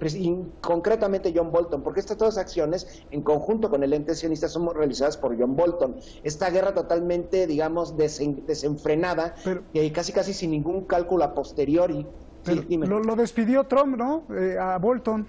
y concretamente John Bolton, porque todas las acciones en conjunto con el ente sionista son realizadas por John Bolton. Esta guerra totalmente, digamos, desenfrenada, y casi sin ningún cálculo a posteriori. Sí, lo despidió Trump, ¿no? A Bolton.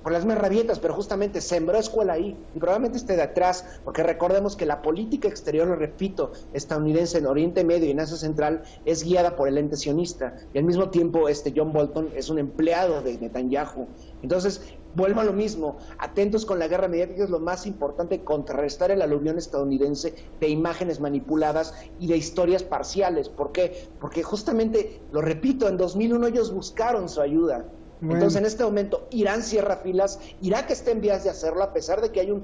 Por las más rabietas, pero justamente sembró escuela ahí, y probablemente esté de atrás, porque recordemos que la política exterior, lo repito, estadounidense en Oriente Medio y en Asia Central es guiada por el ente sionista, y al mismo tiempo John Bolton es un empleado de Netanyahu. Entonces, vuelvo a lo mismo, atentos con la guerra mediática, es lo más importante, contrarrestar el aluvión estadounidense de imágenes manipuladas y de historias parciales. ¿Por qué? Porque justamente, lo repito, en 2001 ellos buscaron su ayuda. Bueno. Entonces, en este momento, Irán cierra filas, Irak está en vías de hacerlo, a pesar de que hay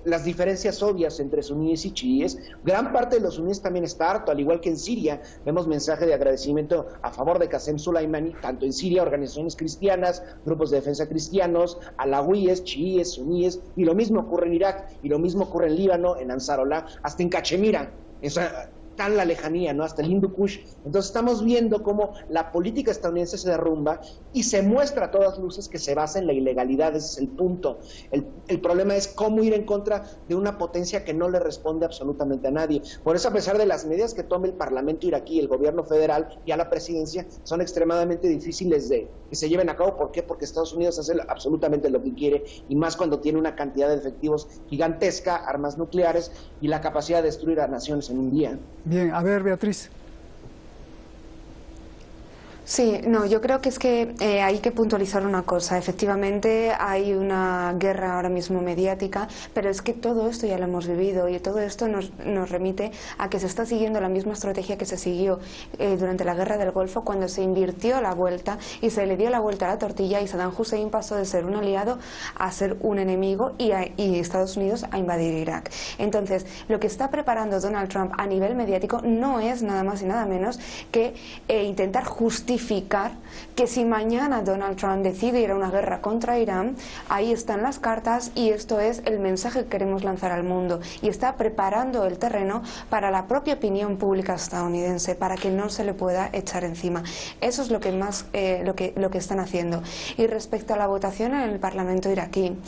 las diferencias obvias entre suníes y chiíes. Gran parte de los suníes también está harto, al igual que en Siria. Vemos mensaje de agradecimiento a favor de Qasem Soleimani, tanto en Siria, organizaciones cristianas, grupos de defensa cristianos, alawíes, chiíes, suníes, y lo mismo ocurre en Irak, y lo mismo ocurre en Líbano, en Ansarolá, hasta en Cachemira. Tan la lejanía, ¿no? Hasta el Hindu Kush. Entonces estamos viendo cómo la política estadounidense se derrumba y se muestra a todas luces que se basa en la ilegalidad. Ese es el punto. El problema es cómo ir en contra de una potencia que no le responde absolutamente a nadie. Por eso, a pesar de las medidas que tome el Parlamento iraquí, el gobierno federal y a la presidencia, son extremadamente difíciles de que se lleven a cabo. ¿Por qué? Porque Estados Unidos hace absolutamente lo que quiere, y más cuando tiene una cantidad de efectivos gigantesca, armas nucleares y la capacidad de destruir a naciones en un día. Bien, a ver, Beatriz. Sí, no, yo creo que es que hay que puntualizar una cosa. Efectivamente hay una guerra ahora mismo mediática, pero es que todo esto ya lo hemos vivido, y todo esto nos remite a que se está siguiendo la misma estrategia que se siguió durante la guerra del Golfo, cuando se invirtió la vuelta y se le dio la vuelta a la tortilla, y Saddam Hussein pasó de ser un aliado a ser un enemigo, y Estados Unidos a invadir Irak. Entonces, lo que está preparando Donald Trump a nivel mediático no es nada más y nada menos que intentar justificar que si mañana Donald Trump decide ir a una guerra contra Irán, ahí están las cartas, y esto es el mensaje que queremos lanzar al mundo, y está preparando el terreno para la propia opinión pública estadounidense, para que no se le pueda echar encima. Eso es lo que más lo que están haciendo. Y respecto a la votación en el Parlamento iraquí,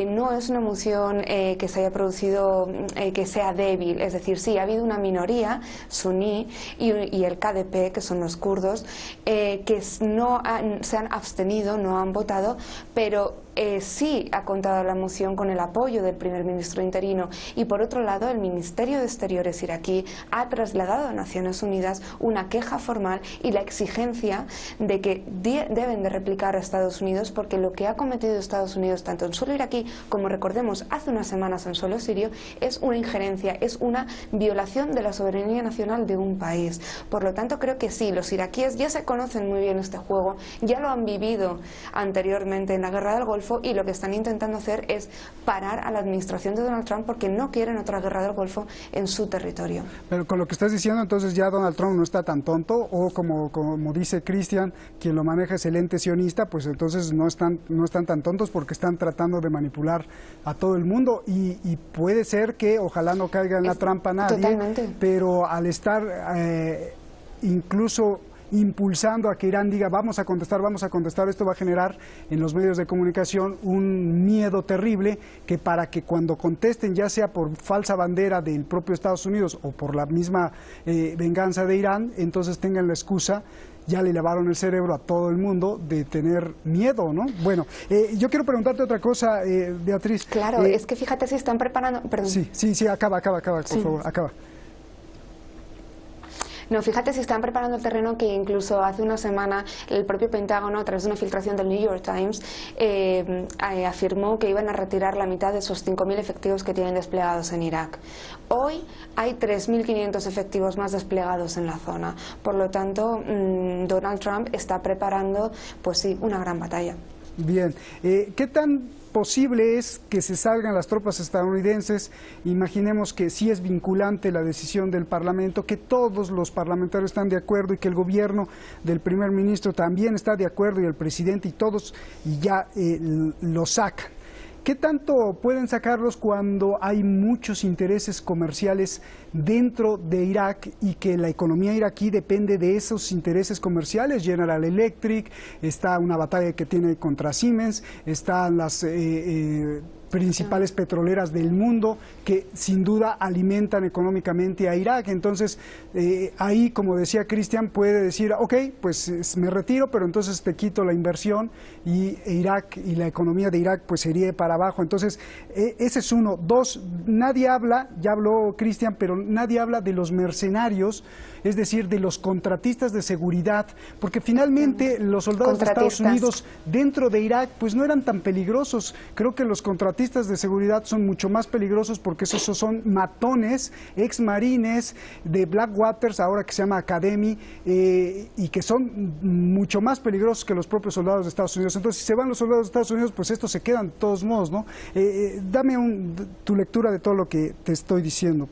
no es una moción que se haya producido que sea débil, es decir, sí ha habido una minoría suní y el KDP, que son los kurdos, que se han abstenido, no han votado, pero sí ha contado la moción con el apoyo del primer ministro interino. Y por otro lado, el Ministerio de Exteriores iraquí ha trasladado a Naciones Unidas una queja formal y la exigencia de que deben de replicar a Estados Unidos, porque lo que ha cometido Estados Unidos tanto en suelo iraquí como, recordemos, hace unas semanas en suelo sirio, es una injerencia, es una violación de la soberanía nacional de un país. Por lo tanto, creo que sí, los iraquíes ya se conocen muy bien este juego, ya lo han vivido anteriormente en la guerra del Golfo, y lo que están intentando hacer es parar a la administración de Donald Trump, porque no quieren otra guerra del Golfo en su territorio. Pero con lo que estás diciendo, entonces ya Donald Trump no está tan tonto, o como dice Cristian, quien lo maneja es el ente sionista, pues entonces no están tan tontos, porque están tratando de manipular a todo el mundo, y puede ser que ojalá no caiga en la trampa nadie. Totalmente. Pero al estar incluso impulsando a que Irán diga vamos a contestar, esto va a generar en los medios de comunicación un miedo terrible, que para que cuando contesten, ya sea por falsa bandera del propio Estados Unidos o por la misma venganza de Irán, entonces tengan la excusa, ya le lavaron el cerebro a todo el mundo, de tener miedo, ¿no? Bueno, yo quiero preguntarte otra cosa, Beatriz. Claro, es que fíjate si están preparando... Perdón. Sí, acaba, por favor, acaba. No, fíjate si están preparando el terreno, que incluso hace una semana el propio Pentágono, a través de una filtración del New York Times, afirmó que iban a retirar la mitad de esos 5.000 efectivos que tienen desplegados en Irak. Hoy hay 3.500 efectivos más desplegados en la zona. Por lo tanto, Donald Trump está preparando, pues sí, una gran batalla. Bien, ¿qué tan posible es que se salgan las tropas estadounidenses? Imaginemos que sí es vinculante la decisión del Parlamento, que todos los parlamentarios están de acuerdo, y que el gobierno del primer ministro también está de acuerdo, y el presidente, y todos, y ya lo sacan. ¿Qué tanto pueden sacarlos cuando hay muchos intereses comerciales dentro de Irak y que la economía iraquí depende de esos intereses comerciales? General Electric, está una batalla que tiene contra Siemens, están las principales petroleras del mundo que sin duda alimentan económicamente a Irak. Entonces, ahí, como decía Cristian, puede decir, ok, pues me retiro, pero entonces te quito la inversión y Irak y la economía de Irak pues sería para abajo. Entonces, ese es uno. Dos, nadie habla, ya habló Cristian, pero nadie habla de los mercenarios, es decir, de los contratistas de seguridad, porque finalmente los soldados de Estados Unidos dentro de Irak pues no eran tan peligrosos. Creo que los contratistas de seguridad son mucho más peligrosos porque esos son matones, ex marines de Blackwaters, ahora que se llama Academy, y que son mucho más peligrosos que los propios soldados de Estados Unidos. Entonces, si se van los soldados de Estados Unidos, pues estos se quedan de todos modos, ¿no? Dame tu lectura de todo lo que te estoy diciendo.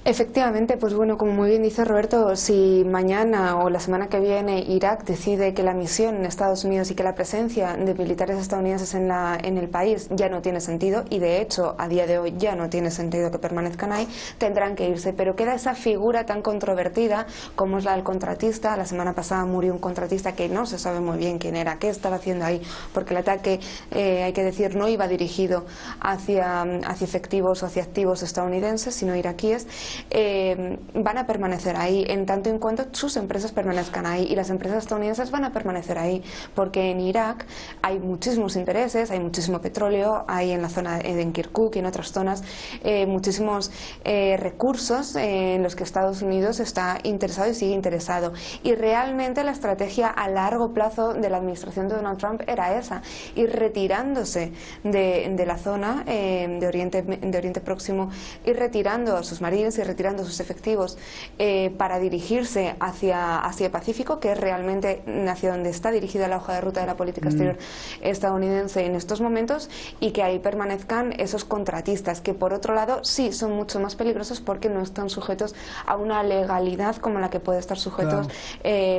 Efectivamente, pues bueno, como muy bien dice Roberto, si mañana o la semana que viene Irak decide que la misión en Estados Unidos y que la presencia de militares estadounidenses en el país ya no tiene sentido, y de hecho a día de hoy ya no tiene sentido que permanezcan ahí, tendrán que irse. Pero queda esa figura tan controvertida como es la del contratista. La semana pasada murió un contratista que no se sabe muy bien quién era, qué estaba haciendo ahí, porque el ataque, hay que decir, no iba dirigido hacia efectivos o hacia activos estadounidenses, sino iraquíes. Van a permanecer ahí en tanto en cuanto sus empresas permanezcan ahí, y las empresas estadounidenses van a permanecer ahí, porque en Irak hay muchísimos intereses, hay muchísimo petróleo, hay en la zona de Kirkuk y en otras zonas muchísimos recursos en los que Estados Unidos está interesado y sigue interesado, y realmente la estrategia a largo plazo de la administración de Donald Trump era esa, ir retirándose de la zona de Oriente Próximo, ir retirando a sus marines y retirando sus efectivos para dirigirse hacia el Pacífico, que es realmente hacia donde está dirigida la hoja de ruta de la política exterior estadounidense en estos momentos, y que ahí permanezcan esos contratistas, que por otro lado sí son mucho más peligrosos porque no están sujetos a una legalidad como la que puede estar sujetos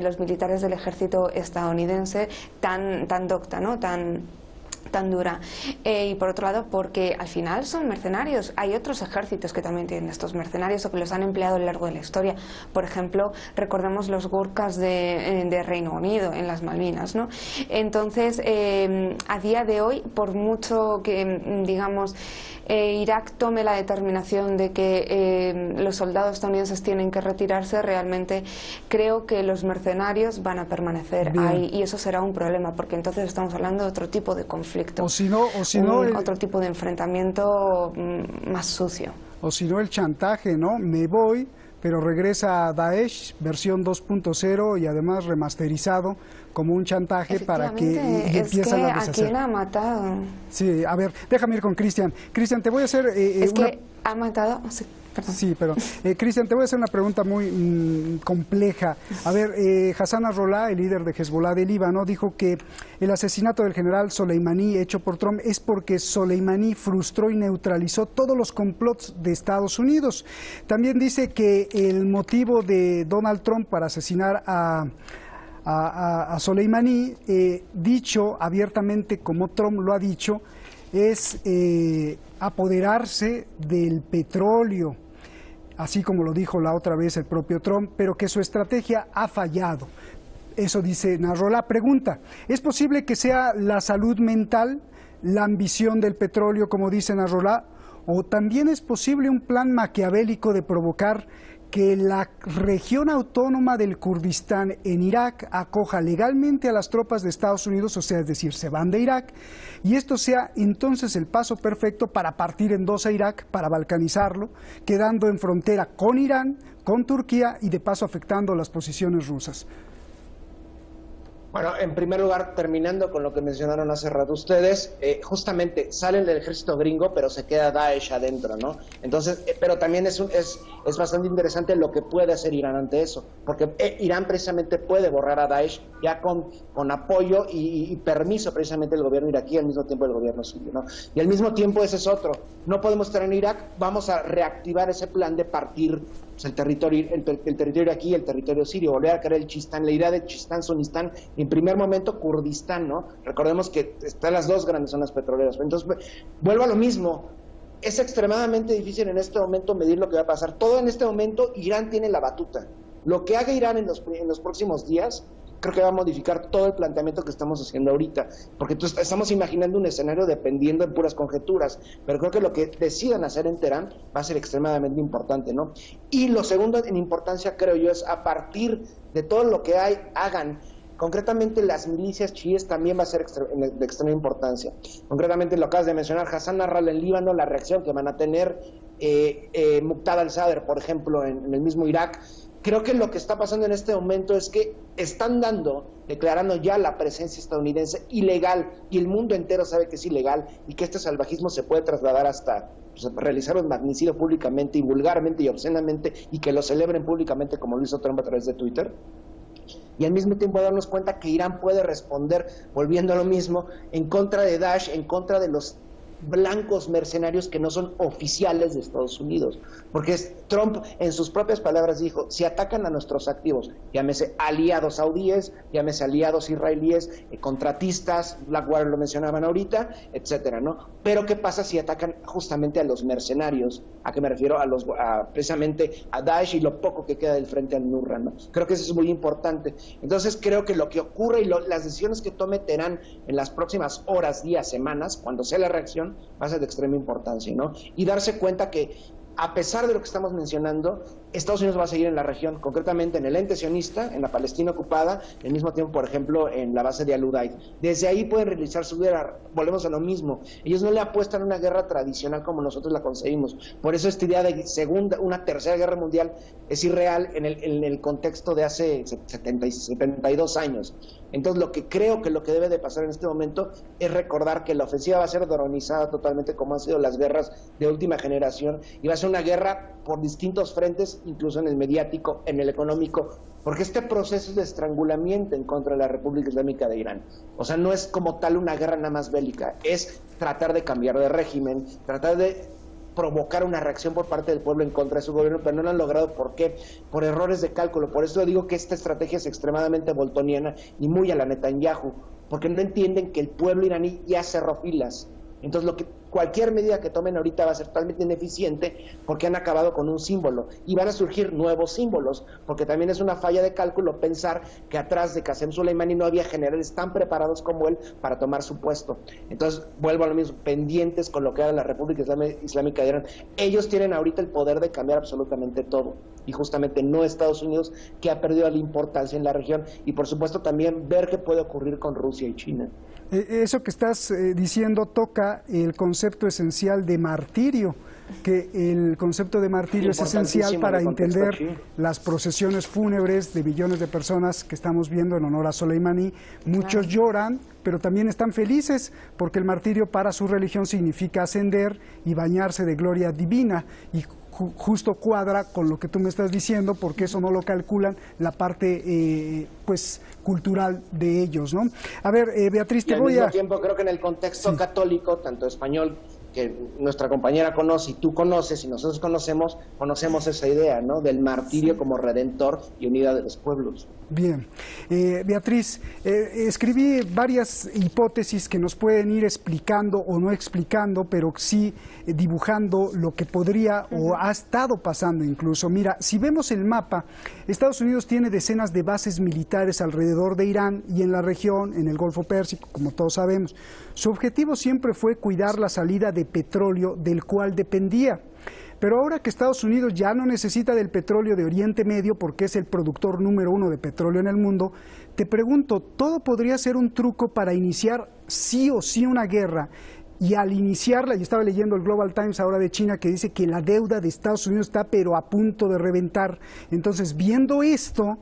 los militares del ejército estadounidense, tan docta, ¿no? tan dura, y por otro lado porque al final son mercenarios. Hay otros ejércitos que también tienen estos mercenarios o que los han empleado a lo largo de la historia. Por ejemplo, recordemos los Gurkhas de Reino Unido en las Malvinas, ¿no? Entonces, a día de hoy, por mucho que digamos Irak tome la determinación de que los soldados estadounidenses tienen que retirarse, realmente creo que los mercenarios van a permanecer ahí, y eso será un problema, porque entonces estamos hablando de otro tipo de conflicto, otro tipo de enfrentamiento más sucio. O si no, el chantaje, ¿no? Me voy, pero regresa a Daesh, versión 2.0 y además remasterizado como un chantaje para que empiezan a deshacer. ¿A quién ha matado? Sí, a ver, déjame ir con Cristian. Cristian, te voy a hacer que ha matado... Sí. Perdón. Sí, pero Cristian, te voy a hacer una pregunta muy compleja. A ver, Hassan Nasrallah, el líder de Hezbollah de Líbano, dijo que el asesinato del general Soleimani hecho por Trump es porque Soleimani frustró y neutralizó todos los complots de Estados Unidos. También dice que el motivo de Donald Trump para asesinar a Soleimani, dicho abiertamente como Trump lo ha dicho, es apoderarse del petróleo, así como lo dijo la otra vez el propio Trump, pero que su estrategia ha fallado. Eso dice Nasrallah. Pregunta, ¿es posible que sea la salud mental, la ambición del petróleo, como dice Nasrallah, o también es posible un plan maquiavélico de provocar que la región autónoma del Kurdistán en Irak acoja legalmente a las tropas de Estados Unidos, o sea, es decir, se van de Irak, y esto sea entonces el paso perfecto para partir en dos a Irak, para balcanizarlo, quedando en frontera con Irán, con Turquía y de paso afectando las posiciones rusas? Bueno, en primer lugar, terminando con lo que mencionaron hace rato ustedes, justamente salen del ejército gringo, pero se queda Daesh adentro, ¿no? Entonces, pero también es bastante interesante lo que puede hacer Irán ante eso, porque Irán precisamente puede borrar a Daesh ya con apoyo y permiso precisamente del gobierno iraquí, al mismo tiempo del gobierno sirio, ¿no? Y al mismo tiempo ese es otro, no podemos estar en Irak, vamos a reactivar ese plan de partir pues, el territorio iraquí, el territorio sirio, volver a crear el Chistán, la idea de Chistán, Sunistán, en primer momento Kurdistán, ¿no? Recordemos que están las dos grandes zonas petroleras. Entonces, vuelvo a lo mismo. Es extremadamente difícil en este momento medir lo que va a pasar. Todo en este momento, Irán tiene la batuta. Lo que haga Irán en los próximos días, creo que va a modificar todo el planteamiento que estamos haciendo ahorita, porque entonces estamos imaginando un escenario dependiendo de puras conjeturas, pero creo que lo que decidan hacer en Teherán va a ser extremadamente importante, ¿no? Y lo segundo en importancia, creo yo, es a partir de todo lo que hagan, concretamente las milicias chiíes también va a ser de extrema importancia. Concretamente lo acabas de mencionar, Hassan Nasrallah en Líbano, la reacción que van a tener Muqtada al-Sadr, por ejemplo, en el mismo Irak. Creo que lo que está pasando en este momento es que están declarando ya la presencia estadounidense ilegal, y el mundo entero sabe que es ilegal y que este salvajismo se puede trasladar hasta realizar un magnicidio públicamente y vulgarmente y obscenamente, y que lo celebren públicamente como lo hizo Trump a través de Twitter. Y al mismo tiempo darnos cuenta que Irán puede responder, volviendo a lo mismo, en contra de Daesh, en contra de los blancos mercenarios que no son oficiales de Estados Unidos, porque Trump en sus propias palabras dijo: si atacan a nuestros activos, llámese aliados saudíes, llámese aliados israelíes, contratistas, Blackwater lo mencionaban ahorita, etcétera, ¿no? Pero ¿qué pasa si atacan justamente a los mercenarios? ¿A qué me refiero? Precisamente a Daesh y lo poco que queda del frente al Nusra, ¿no? Creo que eso es muy importante. Entonces creo que lo que ocurre y las decisiones que tome Teherán en las próximas horas, días, semanas, cuando sea la reacción, va a ser de extrema importancia, ¿no? Y darse cuenta que, a pesar de lo que estamos mencionando, Estados Unidos va a seguir en la región, concretamente en el ente sionista, en la Palestina ocupada, al mismo tiempo, por ejemplo, en la base de Al-Udeid. Desde ahí pueden realizar su guerra. Volvemos a lo mismo. Ellos no le apuestan a una guerra tradicional como nosotros la concebimos. Por eso esta idea de una tercera guerra mundial es irreal en el contexto de hace 72 años. Entonces, lo que creo que lo que debe de pasar en este momento es recordar que la ofensiva va a ser dronizada totalmente, como han sido las guerras de última generación, y va a ser una guerra por distintos frentes, incluso en el mediático, en el económico, porque este proceso es de estrangulamiento en contra de la República Islámica de Irán. O sea, no es como tal una guerra nada más bélica, es tratar de cambiar de régimen, tratar de provocar una reacción por parte del pueblo en contra de su gobierno, pero no lo han logrado. ¿Por qué? Por errores de cálculo. Por eso digo que esta estrategia es extremadamente boltoniana y muy a la Netanyahu, porque no entienden que el pueblo iraní ya cerró filas. Entonces, cualquier medida que tomen ahorita va a ser totalmente ineficiente, porque han acabado con un símbolo y van a surgir nuevos símbolos, porque también es una falla de cálculo pensar que atrás de Qasem Soleimani no había generales tan preparados como él para tomar su puesto. Entonces, vuelvo a lo mismo, pendientes con lo que haga la República Islámica de Irán. Ellos tienen ahorita el poder de cambiar absolutamente todo, y justamente no Estados Unidos, que ha perdido la importancia en la región, y por supuesto también ver qué puede ocurrir con Rusia y China. Eso que estás diciendo toca el concepto esencial de martirio, que el concepto de martirio es esencial para entender las procesiones fúnebres de millones de personas que estamos viendo en honor a Soleimani. Muchos lloran, pero también están felices, porque el martirio para su religión significa ascender y bañarse de gloria divina, y justo cuadra con lo que tú me estás diciendo, porque eso no lo calculan la parte pues cultural de ellos, ¿no? A ver, Beatriz, te voy a... Al mismo tiempo, creo que en el contexto católico, tanto español, que nuestra compañera conoce y tú conoces y nosotros conocemos esa idea, ¿no?, del martirio como redentor y unidad de los pueblos. Bien. Beatriz, escribí varias hipótesis que nos pueden ir explicando o no explicando, pero sí dibujando lo que podría o ha estado pasando incluso. Mira, si vemos el mapa, Estados Unidos tiene decenas de bases militares alrededor de Irán y en la región, en el Golfo Pérsico, como todos sabemos. Su objetivo siempre fue cuidar la salida de petróleo del cual dependía. Pero ahora que Estados Unidos ya no necesita del petróleo de Oriente Medio, porque es el productor número 1 de petróleo en el mundo, te pregunto, ¿todo podría ser un truco para iniciar sí o sí una guerra? Y al iniciarla, yo estaba leyendo el Global Times ahora de China, que dice que la deuda de Estados Unidos está pero a punto de reventar. Entonces, viendo esto,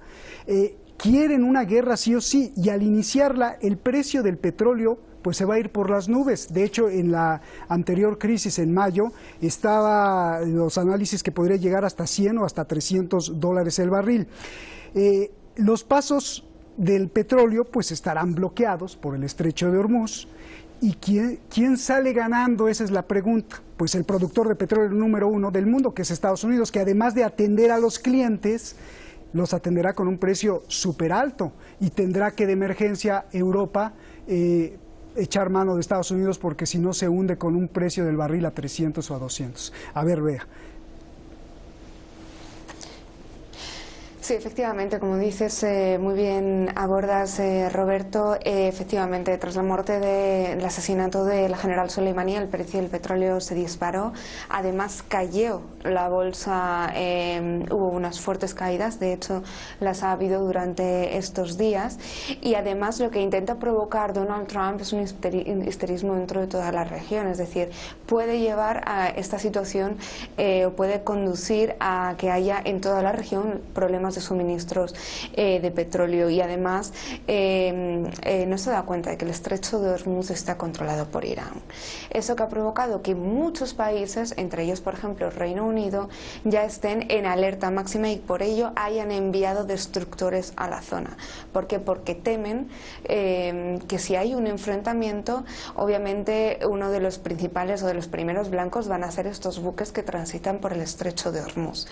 quieren una guerra sí o sí, y al iniciarla, el precio del petróleo pues se va a ir por las nubes. De hecho, en la anterior crisis, en mayo, estaba los análisis que podría llegar hasta $100 o hasta $300 el barril. Los pasos del petróleo pues estarán bloqueados por el estrecho de Hormuz, ¿Y quién sale ganando? Esa es la pregunta. Pues el productor de petróleo número 1 del mundo, que es Estados Unidos, que además de atender a los clientes, los atenderá con un precio súper alto y tendrá que de emergencia Europa echar mano de Estados Unidos, porque si no se hunde con un precio del barril a 300 o a 200. A ver, vea. Sí, efectivamente, como dices, muy bien abordas, Roberto, efectivamente, tras la muerte del asesinato del general Soleimani, el precio del petróleo se disparó, además cayó la bolsa, hubo unas fuertes caídas, de hecho las ha habido durante estos días, y además lo que intenta provocar Donald Trump es un histerismo dentro de toda la región, es decir, puede llevar a esta situación, o puede conducir a que haya en toda la región problemas de suministros de petróleo, y además no se da cuenta de que el estrecho de Hormuz está controlado por Irán. Eso que ha provocado que muchos países, entre ellos por ejemplo Reino Unido, ya estén en alerta máxima y por ello hayan enviado destructores a la zona. ¿Por qué? Porque temen que si hay un enfrentamiento, obviamente uno de los principales o de los primeros blancos van a ser estos buques que transitan por el estrecho de Hormuz.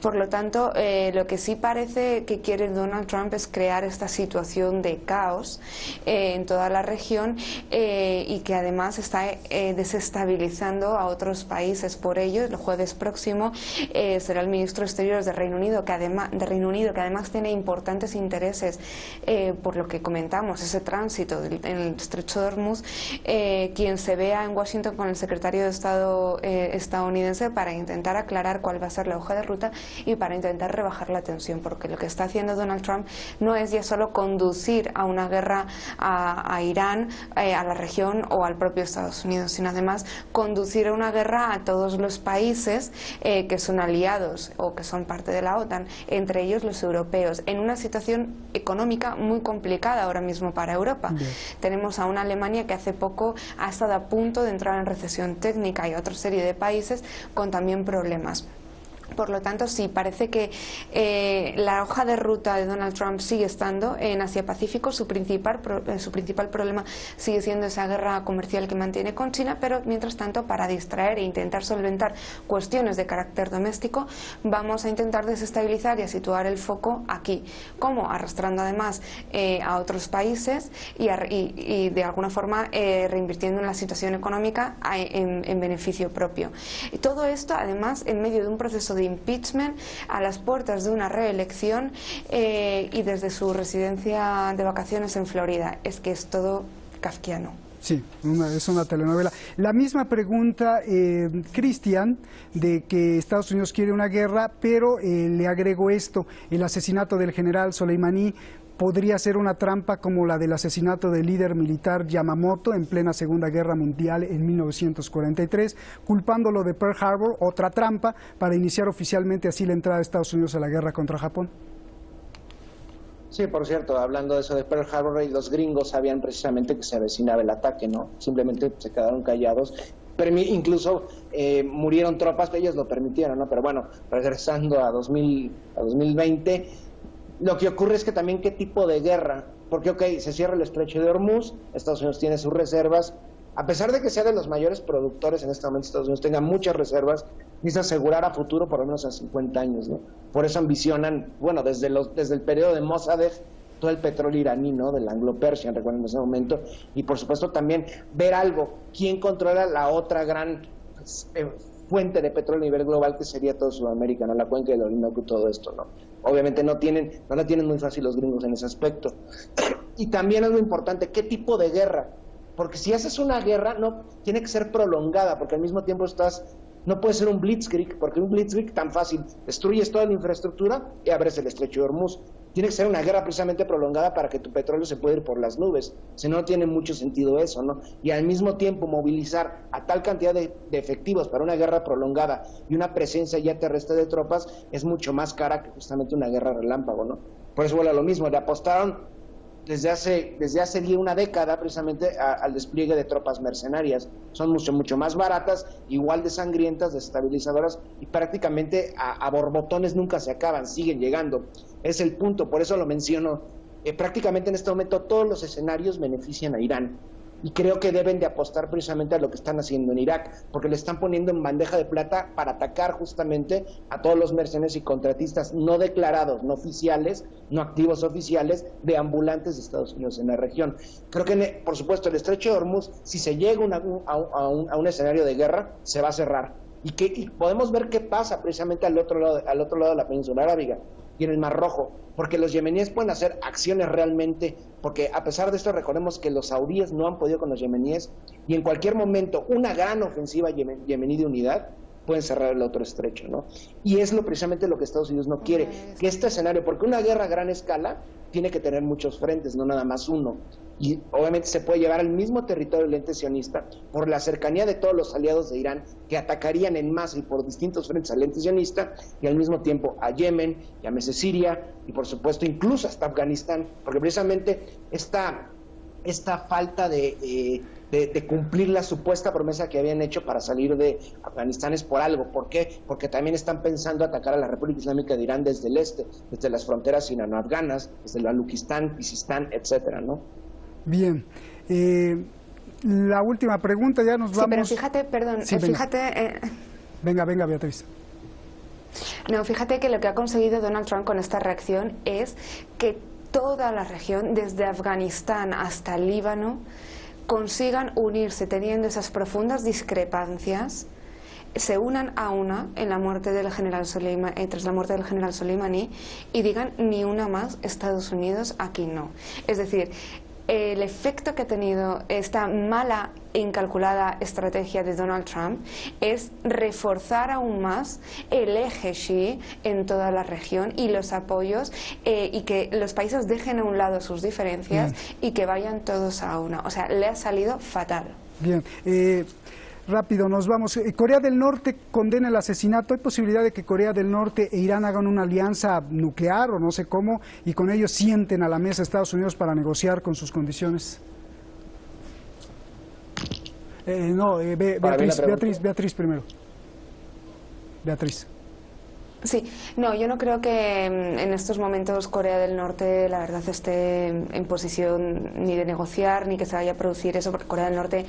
Por lo tanto, lo que sí parece que quiere Donald Trump es crear esta situación de caos en toda la región, y que además está desestabilizando a otros países. Por ello, el jueves próximo será el ministro de Exteriores de Reino Unido, que además tiene importantes intereses por lo que comentamos, ese tránsito en el estrecho de Hormuz, quien se vea en Washington con el secretario de Estado estadounidense para intentar aclarar cuál va a ser la hoja de ruta y para intentar rebajar la tensión, porque lo que está haciendo Donald Trump no es ya solo conducir a una guerra a Irán, a la región o al propio Estados Unidos, sino además conducir a una guerra a todos los países que son aliados o que son parte de la OTAN, entre ellos los europeos, en una situación económica muy complicada ahora mismo para Europa. Bien. Tenemos a una Alemania que hace poco ha estado a punto de entrar en recesión técnica y a otra serie de países con también problemas. Por lo tanto, sí, parece que la hoja de ruta de Donald Trump sigue estando en Asia-Pacífico. Su principal problema sigue siendo esa guerra comercial que mantiene con China, pero mientras tanto, para distraer e intentar solventar cuestiones de carácter doméstico, vamos a intentar desestabilizar y a situar el foco aquí. ¿Cómo? Arrastrando además a otros países y de alguna forma reinvirtiendo en la situación económica en beneficio propio. Y todo esto, además, en medio de un proceso de impeachment, a las puertas de una reelección, y desde su residencia de vacaciones en Florida. Es que es todo kafkiano. Sí, es una telenovela. La misma pregunta, Cristian, de que Estados Unidos quiere una guerra, pero le agrego esto: el asesinato del general Soleimani podría ser una trampa como la del asesinato del líder militar Yamamoto en plena Segunda Guerra Mundial en 1943, culpándolo de Pearl Harbor, otra trampa para iniciar oficialmente así la entrada de Estados Unidos a la guerra contra Japón. Sí, por cierto, hablando de eso de Pearl Harbor, los gringos sabían precisamente que se avecinaba el ataque, ¿no? Simplemente se quedaron callados. Pero incluso murieron tropas, ellos lo permitieron, ¿no? Pero bueno, regresando a 2020... lo que ocurre es que también qué tipo de guerra, porque ok, se cierra el estrecho de Hormuz, Estados Unidos tiene sus reservas, a pesar de que sea de los mayores productores en este momento, Estados Unidos tenga muchas reservas, necesita asegurar a futuro por lo menos a 50 años, ¿no? Por eso ambicionan, bueno, desde el periodo de Mossadegh, todo el petróleo iraní, ¿no? Del Anglo-Persian, recuerden en ese momento, y por supuesto también ver algo, quién controla la otra gran fuente de petróleo a nivel global, que sería toda Sudamérica, ¿no? La cuenca del Orinoco y todo esto, ¿no? Obviamente no la tienen muy fácil los gringos en ese aspecto. Y también algo importante, ¿qué tipo de guerra? Porque si haces una guerra, no tiene que ser prolongada, porque al mismo tiempo no puede ser un blitzkrieg, porque un blitzkrieg tan fácil, destruyes toda la infraestructura y abres el estrecho de Hormuz. Tiene que ser una guerra precisamente prolongada para que tu petróleo se pueda ir por las nubes, si no, no tiene mucho sentido eso, ¿no? Y al mismo tiempo movilizar a tal cantidad de efectivos para una guerra prolongada y una presencia ya terrestre de tropas es mucho más cara que justamente una guerra relámpago, ¿no? Por eso vuelve a lo mismo, le apostaron desde hace una década precisamente al despliegue de tropas mercenarias. Son mucho más baratas, igual de sangrientas, desestabilizadoras, y prácticamente a borbotones nunca se acaban, siguen llegando. Es el punto, por eso lo menciono. Prácticamente en este momento todos los escenarios benefician a Irán. y creo que deben de apostar precisamente a lo que están haciendo en Irak, porque le están poniendo en bandeja de plata para atacar justamente a todos los mercenarios y contratistas no declarados, no oficiales, no activos oficiales, de ambulantes de Estados Unidos en la región. Creo que, por supuesto, el estrecho de Hormuz, si se llega a un escenario de guerra, se va a cerrar. Y podemos ver qué pasa precisamente al otro lado de la península arábiga y en el Mar Rojo, porque los yemeníes pueden hacer acciones realmente, porque a pesar de esto recordemos que los saudíes no han podido con los yemeníes, y en cualquier momento una gran ofensiva yemení de unidad pueden cerrar el otro estrecho, ¿no? Y es precisamente lo que Estados Unidos no quiere, que este escenario, porque una guerra a gran escala tiene que tener muchos frentes, no nada más uno, y obviamente se puede llevar al mismo territorio del ente sionista por la cercanía de todos los aliados de Irán que atacarían en masa y por distintos frentes al ente sionista, y al mismo tiempo a Yemen, llámese Siria, y por supuesto incluso hasta Afganistán, porque precisamente esta falta de cumplir la supuesta promesa que habían hecho para salir de Afganistán es por algo. ¿Por qué? Porque también están pensando atacar a la República Islámica de Irán desde el este, desde las fronteras irano-afganas, desde el Baluchistán, Pisistán, etcétera, ¿no? Bien. La última pregunta, ya nos vamos. Sí, pero fíjate, perdón, sí, fíjate... Venga, Beatriz. No, fíjate que lo que ha conseguido Donald Trump con esta reacción es que toda la región, desde Afganistán hasta el Líbano, consigan unirse teniendo esas profundas discrepancias, se unan a una en la muerte del general tras la muerte del general Soleimani y digan ni una más, Estados Unidos aquí no. Es decir, el efecto que ha tenido esta mala e incalculada estrategia de Donald Trump es reforzar aún más el eje chií en toda la región y los apoyos y que los países dejen a un lado sus diferencias y que vayan todos a una. O sea, le ha salido fatal. Bien. Rápido, nos vamos. Corea del Norte condena el asesinato. ¿Hay posibilidad de que Corea del Norte e Irán hagan una alianza nuclear o no sé cómo y con ellos sienten a la mesa Estados Unidos para negociar con sus condiciones? Beatriz primero. Beatriz. Sí, no, yo no creo que en estos momentos Corea del Norte la verdad esté en posición ni de negociar ni que se vaya a producir eso, porque Corea del Norte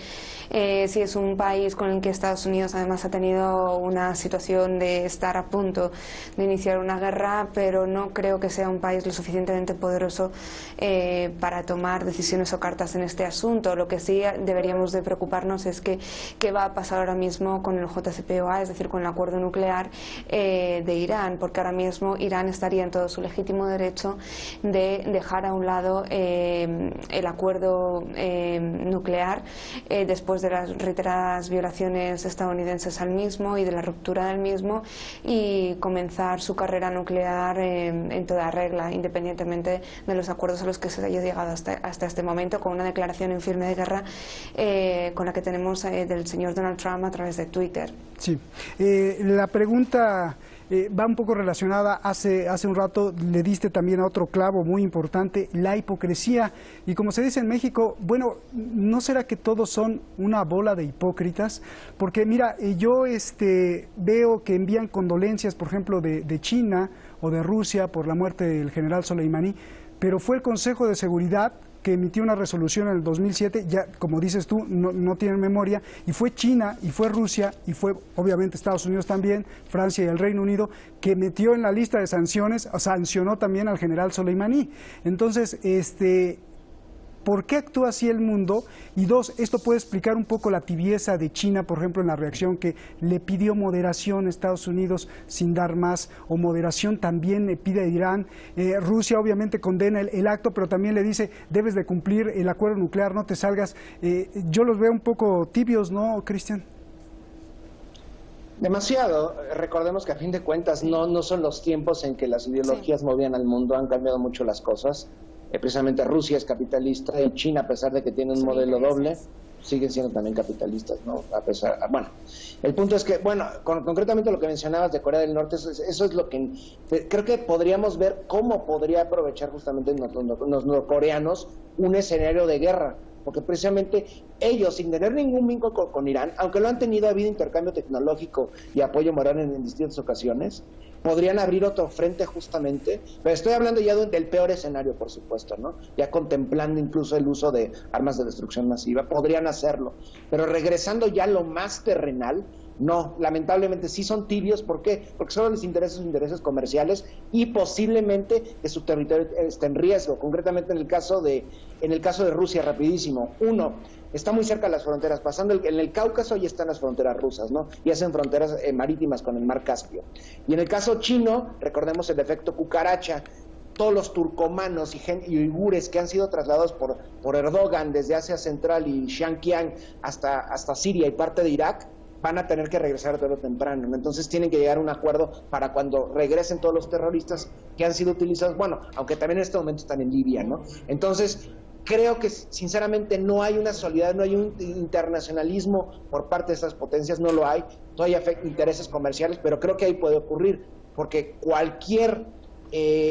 sí es un país con el que Estados Unidos además ha tenido una situación de estar a punto de iniciar una guerra, pero no creo que sea un país lo suficientemente poderoso para tomar decisiones o cartas en este asunto. Lo que sí deberíamos de preocuparnos es qué va a pasar ahora mismo con el JCPOA, es decir, con el acuerdo nuclear de Irán, porque ahora mismo Irán estaría en todo su legítimo derecho de dejar a un lado el acuerdo nuclear después de las reiteradas violaciones estadounidenses al mismo y de la ruptura del mismo, y comenzar su carrera nuclear en toda regla, independientemente de los acuerdos a los que se haya llegado hasta este momento, con una declaración en firme de guerra con la que tenemos del señor Donald Trump a través de Twitter. Sí. La pregunta va un poco relacionada, hace un rato le diste también a otro clavo muy importante, la hipocresía, y como se dice en México, bueno, ¿no será que todos son una bola de hipócritas? Porque mira, yo veo que envían condolencias, por ejemplo, de China o de Rusia por la muerte del general Soleimani, pero fue el Consejo de Seguridad que emitió una resolución en el 2007, ya como dices tú, no tienen memoria, y fue China, y fue Rusia, y fue obviamente Estados Unidos también, Francia y el Reino Unido, que metió en la lista de sanciones, sancionó también al general Soleimani. Entonces, ¿por qué actúa así el mundo? Y dos, esto puede explicar un poco la tibieza de China, por ejemplo, en la reacción que le pidió moderación a Estados Unidos sin dar más, o moderación también le pide a Irán. Rusia obviamente condena el acto, pero también le dice, debes de cumplir el acuerdo nuclear, no te salgas. Yo los veo un poco tibios, ¿no, Cristian? Demasiado. Recordemos que a fin de cuentas no son los tiempos en que las ideologías movían al mundo, han cambiado mucho las cosas. Precisamente Rusia es capitalista y China, a pesar de que tiene un modelo doble, siguen siendo también capitalistas, ¿no? Bueno, el punto es que, bueno, concretamente lo que mencionabas de Corea del Norte, eso es lo que creo que podríamos ver cómo podría aprovechar justamente los norcoreanos un escenario de guerra, porque precisamente ellos, sin tener ningún vínculo con Irán, aunque lo han tenido, ha habido intercambio tecnológico y apoyo moral en distintas ocasiones, podrían abrir otro frente justamente, pero estoy hablando ya del peor escenario, por supuesto, ¿no? Ya contemplando incluso el uso de armas de destrucción masiva, podrían hacerlo, pero regresando ya a lo más terrenal, no, lamentablemente sí son tibios. ¿Por qué? Porque solo les interesan sus intereses comerciales y posiblemente que su territorio esté en riesgo. Concretamente en el caso de Rusia, rapidísimo. Uno, está muy cerca de las fronteras, pasando en el Cáucaso ya están las fronteras rusas, ¿no? Y hacen fronteras marítimas con el mar Caspio. Y en el caso chino, recordemos el efecto cucaracha. Todos los turcomanos y uigures que han sido trasladados por Erdogan desde Asia Central y Xinjiang hasta Siria y parte de Irak, van a tener que regresar tarde o temprano, ¿no? Entonces tienen que llegar a un acuerdo para cuando regresen todos los terroristas que han sido utilizados, bueno, aunque también en este momento están en Libia, ¿no? Entonces, creo que sinceramente no hay una solidaridad, no hay un internacionalismo por parte de estas potencias, no lo hay, todavía hay intereses comerciales, pero creo que ahí puede ocurrir, porque cualquier...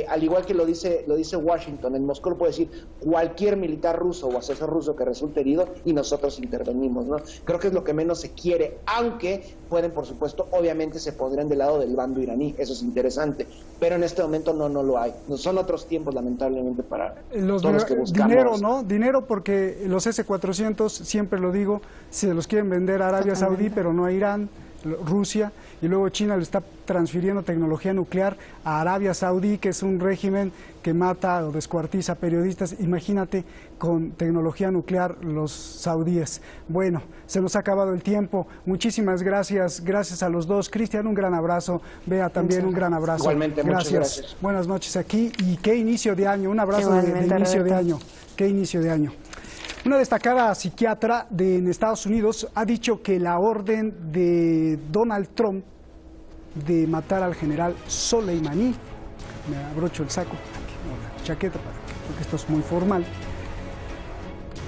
al igual que lo dice Washington, en Moscú lo puede decir cualquier militar ruso o asesor ruso que resulte herido y nosotros intervenimos, ¿no? Creo que es lo que menos se quiere, aunque pueden, por supuesto, obviamente se pondrían del lado del bando iraní, eso es interesante, pero en este momento no lo hay. No, son otros tiempos, lamentablemente, para todos los que buscamos. Dinero, ¿no? Dinero, porque los S-400, siempre lo digo, se los quieren vender a Arabia Saudí, pero no a Irán, Rusia, y luego China le está transfiriendo tecnología nuclear a Arabia Saudí, que es un régimen que mata o descuartiza periodistas. Imagínate con tecnología nuclear los saudíes. Bueno, se nos ha acabado el tiempo. Muchísimas gracias a los dos. Cristian, un gran abrazo. Bea, también un gran abrazo. Igualmente, muchas gracias. Buenas noches aquí, y qué inicio de año, un abrazo de inicio de año. Qué inicio de año. Una destacada psiquiatra en Estados Unidos ha dicho que la orden de Donald Trump de matar al general Soleimani, me abrocho el saco, la chaqueta, porque esto es muy formal,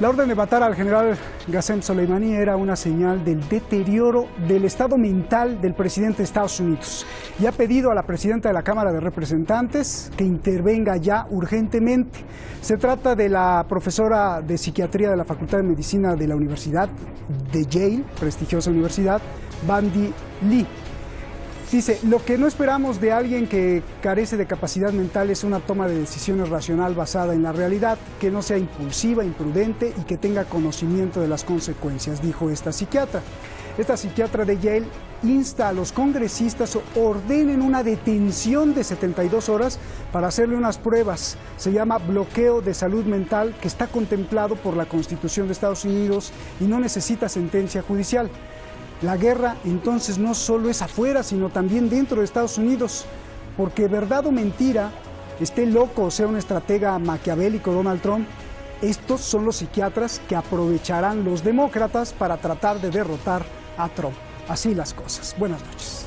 la orden de matar al general Qasem Soleimani era una señal del deterioro del estado mental del presidente de Estados Unidos y ha pedido a la presidenta de la Cámara de Representantes que intervenga ya urgentemente. Se trata de la profesora de psiquiatría de la Facultad de Medicina de la Universidad de Yale, prestigiosa universidad, Bandy Lee. Dice, lo que no esperamos de alguien que carece de capacidad mental es una toma de decisiones racional basada en la realidad, que no sea impulsiva, imprudente y que tenga conocimiento de las consecuencias, dijo esta psiquiatra. Esta psiquiatra de Yale insta a los congresistas ordenen una detención de 72 horas para hacerle unas pruebas. Se llama bloqueo de salud mental, que está contemplado por la Constitución de Estados Unidos y no necesita sentencia judicial. La guerra entonces no solo es afuera, sino también dentro de Estados Unidos, porque verdad o mentira, esté loco o sea un estratega maquiavélico Donald Trump, estos son los psiquiatras que aprovecharán los demócratas para tratar de derrotar a Trump. Así las cosas. Buenas noches.